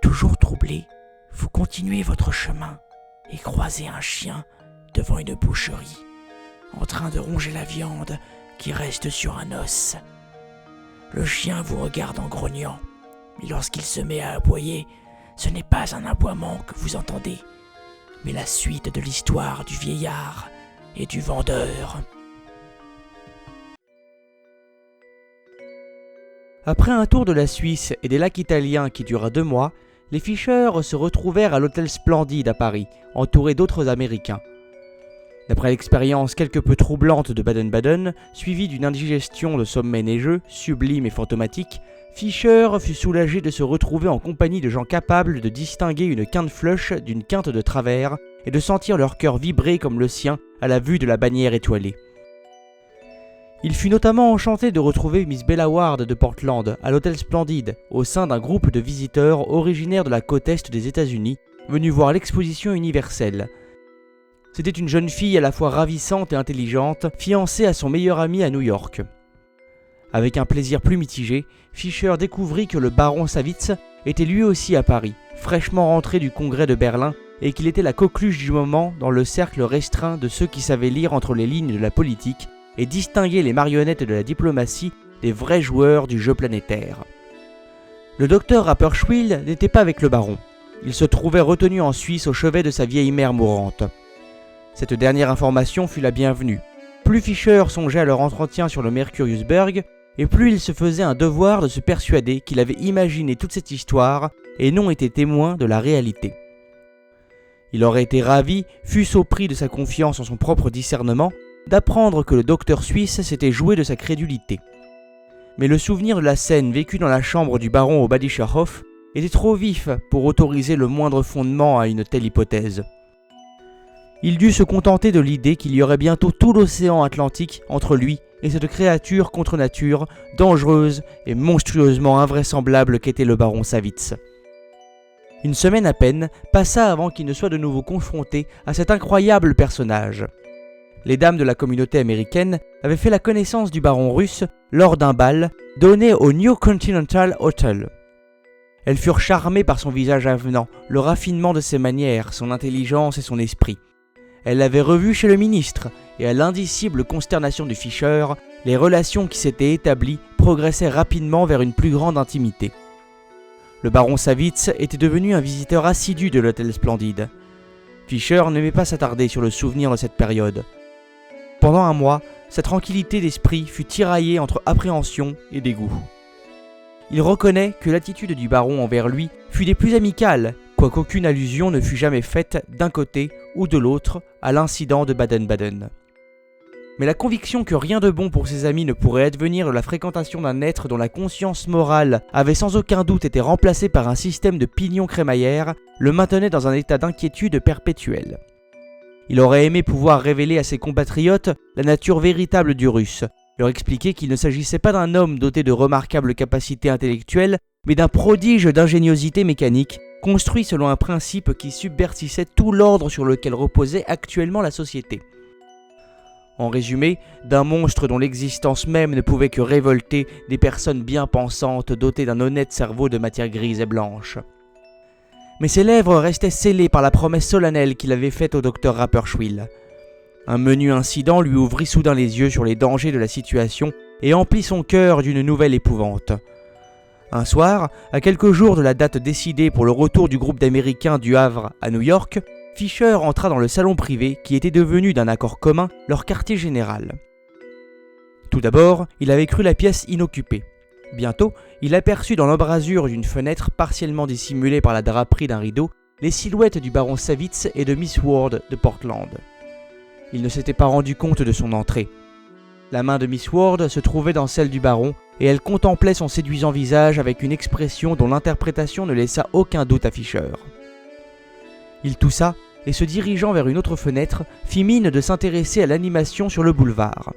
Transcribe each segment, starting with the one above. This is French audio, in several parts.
Toujours troublé, vous continuez votre chemin et croisez un chien devant une boucherie, en train de ronger la viande qui reste sur un os. Le chien vous regarde en grognant, mais lorsqu'il se met à aboyer, ce n'est pas un aboiement que vous entendez, mais la suite de l'histoire du vieillard et du vendeur. Après un tour de la Suisse et des lacs italiens qui dura 2 mois, les Fisher se retrouvèrent à l'hôtel Splendide à Paris, entourés d'autres Américains. D'après l'expérience quelque peu troublante de Baden-Baden, suivie d'une indigestion de sommets neigeux, sublime et fantomatique, Fisher fut soulagé de se retrouver en compagnie de gens capables de distinguer une quinte flush d'une quinte de travers et de sentir leur cœur vibrer comme le sien à la vue de la bannière étoilée. Il fut notamment enchanté de retrouver Miss Bella Ward de Portland à l'hôtel Splendide, au sein d'un groupe de visiteurs originaires de la côte est des États-Unis, venus voir l'exposition universelle. C'était une jeune fille à la fois ravissante et intelligente, fiancée à son meilleur ami à New York. Avec un plaisir plus mitigé, Fisher découvrit que le baron Savitz était lui aussi à Paris, fraîchement rentré du congrès de Berlin, et qu'il était la coqueluche du moment dans le cercle restreint de ceux qui savaient lire entre les lignes de la politique et distinguer les marionnettes de la diplomatie des vrais joueurs du jeu planétaire. Le docteur Rapperswil n'était pas avec le baron. Il se trouvait retenu en Suisse au chevet de sa vieille mère mourante. Cette dernière information fut la bienvenue. Plus Fisher songeait à leur entretien sur le Mercuriusberg, et plus il se faisait un devoir de se persuader qu'il avait imaginé toute cette histoire et non été témoin de la réalité. Il aurait été ravi, fût-ce au prix de sa confiance en son propre discernement, d'apprendre que le docteur suisse s'était joué de sa crédulité. Mais le souvenir de la scène vécue dans la chambre du baron au Badischerhof était trop vif pour autoriser le moindre fondement à une telle hypothèse. Il dut se contenter de l'idée qu'il y aurait bientôt tout l'océan Atlantique entre lui et cette créature contre nature, dangereuse et monstrueusement invraisemblable qu'était le baron Savitz. Une semaine à peine passa avant qu'il ne soit de nouveau confronté à cet incroyable personnage. Les dames de la communauté américaine avaient fait la connaissance du baron russe lors d'un bal donné au New Continental Hotel. Elles furent charmées par son visage avenant, le raffinement de ses manières, son intelligence et son esprit. Elles l'avaient revu chez le ministre, et à l'indicible consternation de Fisher, les relations qui s'étaient établies progressaient rapidement vers une plus grande intimité. Le baron Savitz était devenu un visiteur assidu de l'hôtel Splendide. Fisher n'aimait pas s'attarder sur le souvenir de cette période. Pendant un mois, sa tranquillité d'esprit fut tiraillée entre appréhension et dégoût. Il reconnaît que l'attitude du baron envers lui fut des plus amicales, quoiqu'aucune allusion ne fût jamais faite d'un côté ou de l'autre à l'incident de Baden-Baden. Mais la conviction que rien de bon pour ses amis ne pourrait advenir de la fréquentation d'un être dont la conscience morale avait sans aucun doute été remplacée par un système de pignons crémaillère le maintenait dans un état d'inquiétude perpétuelle. Il aurait aimé pouvoir révéler à ses compatriotes la nature véritable du Russe, leur expliquer qu'il ne s'agissait pas d'un homme doté de remarquables capacités intellectuelles, mais d'un prodige d'ingéniosité mécanique, construit selon un principe qui subvertissait tout l'ordre sur lequel reposait actuellement la société. En résumé, d'un monstre dont l'existence même ne pouvait que révolter des personnes bien pensantes dotées d'un honnête cerveau de matière grise et blanche. Mais ses lèvres restaient scellées par la promesse solennelle qu'il avait faite au docteur Rapperswil. Un menu incident lui ouvrit soudain les yeux sur les dangers de la situation et emplit son cœur d'une nouvelle épouvante. Un soir, à quelques jours de la date décidée pour le retour du groupe d'Américains du Havre à New York, Fisher entra dans le salon privé qui était devenu d'un accord commun leur quartier général. Tout d'abord, il avait cru la pièce inoccupée. Bientôt, il aperçut dans l'embrasure d'une fenêtre partiellement dissimulée par la draperie d'un rideau les silhouettes du baron Savitz et de Miss Ward de Portland. Il ne s'était pas rendu compte de son entrée. La main de Miss Ward se trouvait dans celle du baron et elle contemplait son séduisant visage avec une expression dont l'interprétation ne laissa aucun doute à Fisher. Il toussa et, se dirigeant vers une autre fenêtre, fit mine de s'intéresser à l'animation sur le boulevard.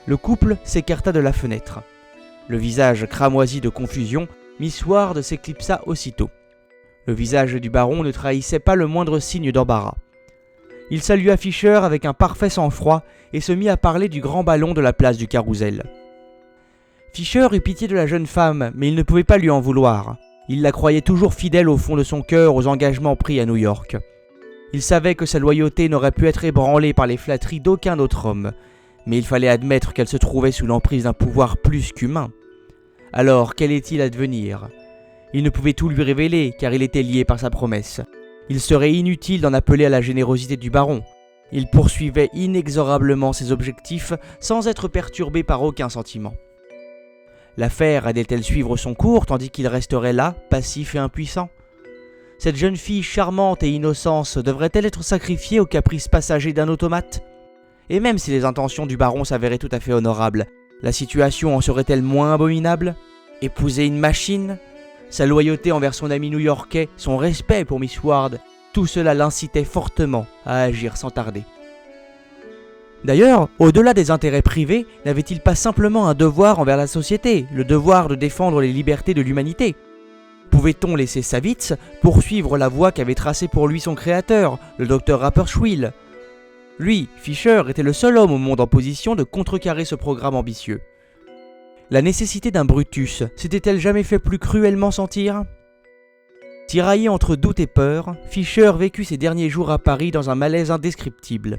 Le couple s'écarta de la fenêtre. Le visage cramoisi de confusion, Miss Ward s'éclipsa aussitôt. Le visage du baron ne trahissait pas le moindre signe d'embarras. Il salua Fisher avec un parfait sang-froid et se mit à parler du grand ballon de la place du Carrousel. Fisher eut pitié de la jeune femme, mais il ne pouvait pas lui en vouloir. Il la croyait toujours fidèle au fond de son cœur aux engagements pris à New York. Il savait que sa loyauté n'aurait pu être ébranlée par les flatteries d'aucun autre homme, mais il fallait admettre qu'elle se trouvait sous l'emprise d'un pouvoir plus qu'humain. Alors, qu'allait-il advenir ? Il ne pouvait tout lui révéler, car il était lié par sa promesse. Il serait inutile d'en appeler à la générosité du baron. Il poursuivait inexorablement ses objectifs sans être perturbé par aucun sentiment. L'affaire allait-elle suivre son cours tandis qu'il resterait là, passif et impuissant ? Cette jeune fille charmante et innocente devrait-elle être sacrifiée aux caprices passagers d'un automate ? Et même si les intentions du baron s'avéraient tout à fait honorables, la situation en serait-elle moins abominable ? Épouser une machine ? Sa loyauté envers son ami new-yorkais, son respect pour Miss Ward, tout cela l'incitait fortement à agir sans tarder. D'ailleurs, au-delà des intérêts privés, n'avait-il pas simplement un devoir envers la société, le devoir de défendre les libertés de l'humanité ? Pouvait-on laisser Savitz poursuivre la voie qu'avait tracée pour lui son créateur, le docteur Rapperswil ? Lui, Fisher, était le seul homme au monde en position de contrecarrer ce programme ambitieux. La nécessité d'un Brutus s'était-elle jamais fait plus cruellement sentir ? Tiraillé entre doute et peur, Fisher vécut ses derniers jours à Paris dans un malaise indescriptible.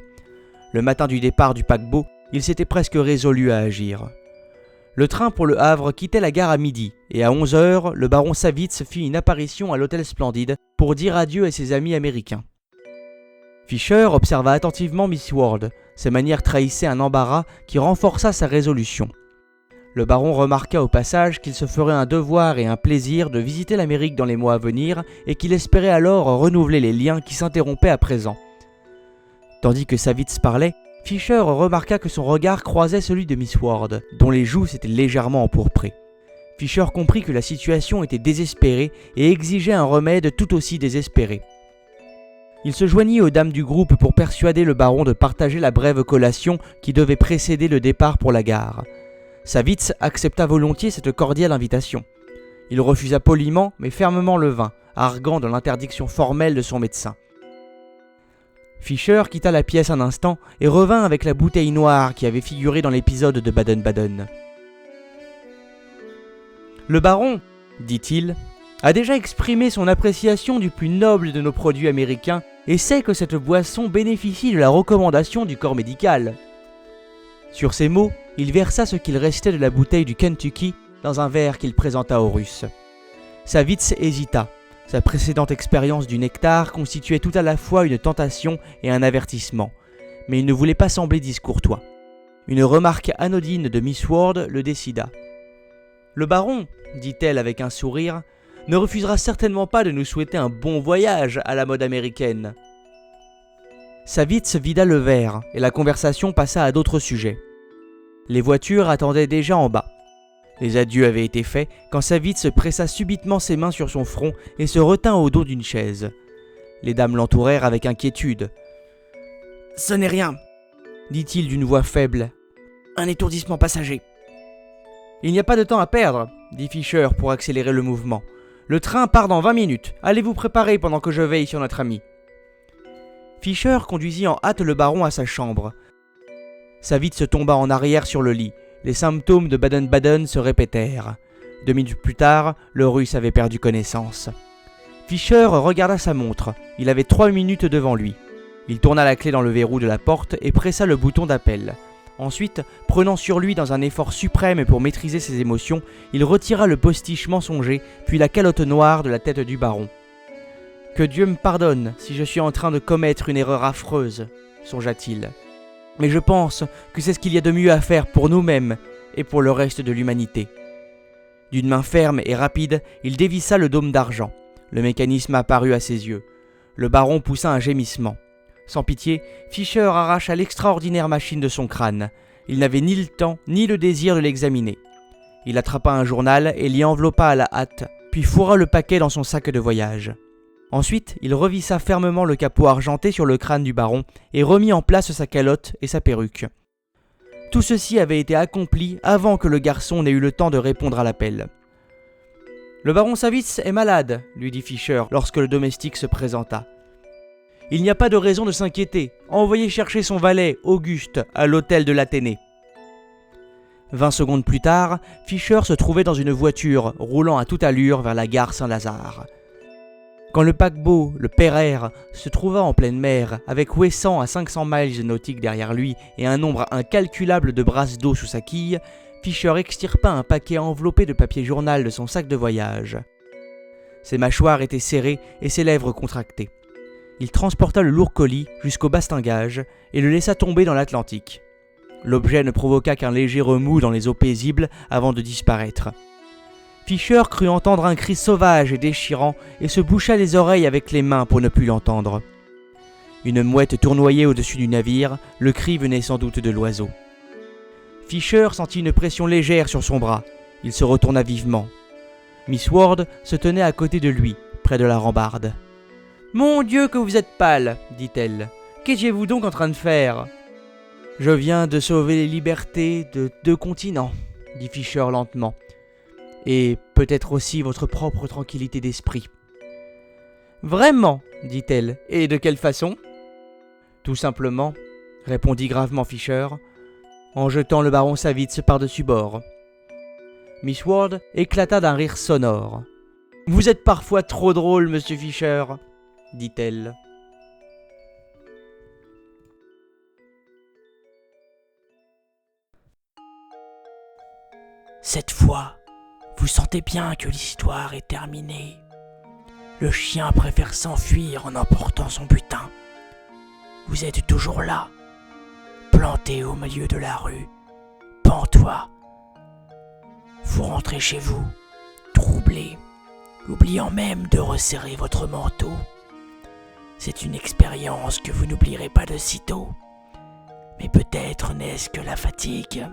Le matin du départ du paquebot, il s'était presque résolu à agir. Le train pour le Havre quittait la gare à midi, et à 11h, le baron Savitz fit une apparition à l'hôtel Splendide pour dire adieu à ses amis américains. Fisher observa attentivement Miss Ward. Ses manières trahissaient un embarras qui renforça sa résolution. Le baron remarqua au passage qu'il se ferait un devoir et un plaisir de visiter l'Amérique dans les mois à venir et qu'il espérait alors renouveler les liens qui s'interrompaient à présent. Tandis que Savitz parlait, Fisher remarqua que son regard croisait celui de Miss Ward, dont les joues s'étaient légèrement empourprées. Fisher comprit que la situation était désespérée et exigeait un remède tout aussi désespéré. Il se joignit aux dames du groupe pour persuader le baron de partager la brève collation qui devait précéder le départ pour la gare. Savitz accepta volontiers cette cordiale invitation. Il refusa poliment mais fermement le vin, arguant de l'interdiction formelle de son médecin. Fisher quitta la pièce un instant et revint avec la bouteille noire qui avait figuré dans l'épisode de Baden-Baden. « Le baron, dit-il, a déjà exprimé son appréciation du plus noble de nos produits américains et sait que cette boisson bénéficie de la recommandation du corps médical. » Sur ces mots, il versa ce qu'il restait de la bouteille du Kentucky dans un verre qu'il présenta au Russe. Savitz hésita. Sa précédente expérience du nectar constituait tout à la fois une tentation et un avertissement, mais il ne voulait pas sembler discourtois. Une remarque anodine de Miss Ward le décida. « Le baron, dit-elle avec un sourire, ne refusera certainement pas de nous souhaiter un bon voyage à la mode américaine. » Savitz vida le verre et la conversation passa à d'autres sujets. Les voitures attendaient déjà en bas. Les adieux avaient été faits quand Savitz pressa subitement ses mains sur son front et se retint au dos d'une chaise. Les dames l'entourèrent avec inquiétude. « Ce n'est rien, dit-il d'une voix faible. Un étourdissement passager. »« Il n'y a pas de temps à perdre, dit Fisher pour accélérer le mouvement. Le train part dans 20 minutes. Allez vous préparer pendant que je veille sur notre ami. » Fisher conduisit en hâte le baron à sa chambre. Savitz tomba en arrière sur le lit. Les symptômes de Baden-Baden se répétèrent. 2 minutes plus tard, le Russe avait perdu connaissance. Fisher regarda sa montre. Il avait 3 minutes devant lui. Il tourna la clé dans le verrou de la porte et pressa le bouton d'appel. Ensuite, prenant sur lui dans un effort suprême pour maîtriser ses émotions, il retira le postiche mensonger, puis la calotte noire de la tête du baron. « Que Dieu me pardonne si je suis en train de commettre une erreur affreuse, » songea-t-il. « Mais je pense que c'est ce qu'il y a de mieux à faire pour nous-mêmes et pour le reste de l'humanité. » D'une main ferme et rapide, il dévissa le dôme d'argent. Le mécanisme apparut à ses yeux. Le baron poussa un gémissement. Sans pitié, Fisher arracha l'extraordinaire machine de son crâne. Il n'avait ni le temps ni le désir de l'examiner. Il attrapa un journal et l'y enveloppa à la hâte, puis fourra le paquet dans son sac de voyage. Ensuite, il revissa fermement le capot argenté sur le crâne du baron et remit en place sa calotte et sa perruque. Tout ceci avait été accompli avant que le garçon n'ait eu le temps de répondre à l'appel. « Le baron Savitz est malade, » lui dit Fisher lorsque le domestique se présenta. « Il n'y a pas de raison de s'inquiéter. Envoyez chercher son valet, Auguste, à l'hôtel de l'Athénée. » 20 secondes plus tard, Fisher se trouvait dans une voiture roulant à toute allure vers la gare Saint-Lazare. Quand le paquebot, le Pereire, se trouva en pleine mer, avec Ouessant à 500 miles nautiques derrière lui et un nombre incalculable de brasses d'eau sous sa quille, Fisher extirpa un paquet enveloppé de papier journal de son sac de voyage. Ses mâchoires étaient serrées et ses lèvres contractées. Il transporta le lourd colis jusqu'au bastingage et le laissa tomber dans l'Atlantique. L'objet ne provoqua qu'un léger remous dans les eaux paisibles avant de disparaître. Fisher crut entendre un cri sauvage et déchirant et se boucha les oreilles avec les mains pour ne plus l'entendre. Une mouette tournoyait au-dessus du navire, le cri venait sans doute de l'oiseau. Fisher sentit une pression légère sur son bras. Il se retourna vivement. Miss Ward se tenait à côté de lui, près de la rambarde. « Mon Dieu que vous êtes pâle !» dit-elle. « Qu'étiez-vous donc en train de faire ?»« Je viens de sauver les libertés de 2 continents, » dit Fisher lentement. « Et peut-être aussi votre propre tranquillité d'esprit. »« Vraiment ?» dit-elle. « Et de quelle façon ?»« Tout simplement, » répondit gravement Fisher, en jetant le baron Savitz par-dessus bord. Miss Ward éclata d'un rire sonore. « Vous êtes parfois trop drôle, monsieur Fisher, » dit-elle. Cette fois, vous sentez bien que l'histoire est terminée. Le chien préfère s'enfuir en emportant son butin. Vous êtes toujours là, planté au milieu de la rue, pantois. Vous rentrez chez vous, troublé, oubliant même de resserrer votre manteau. C'est une expérience que vous n'oublierez pas de sitôt. Mais peut-être n'est-ce que la fatigue.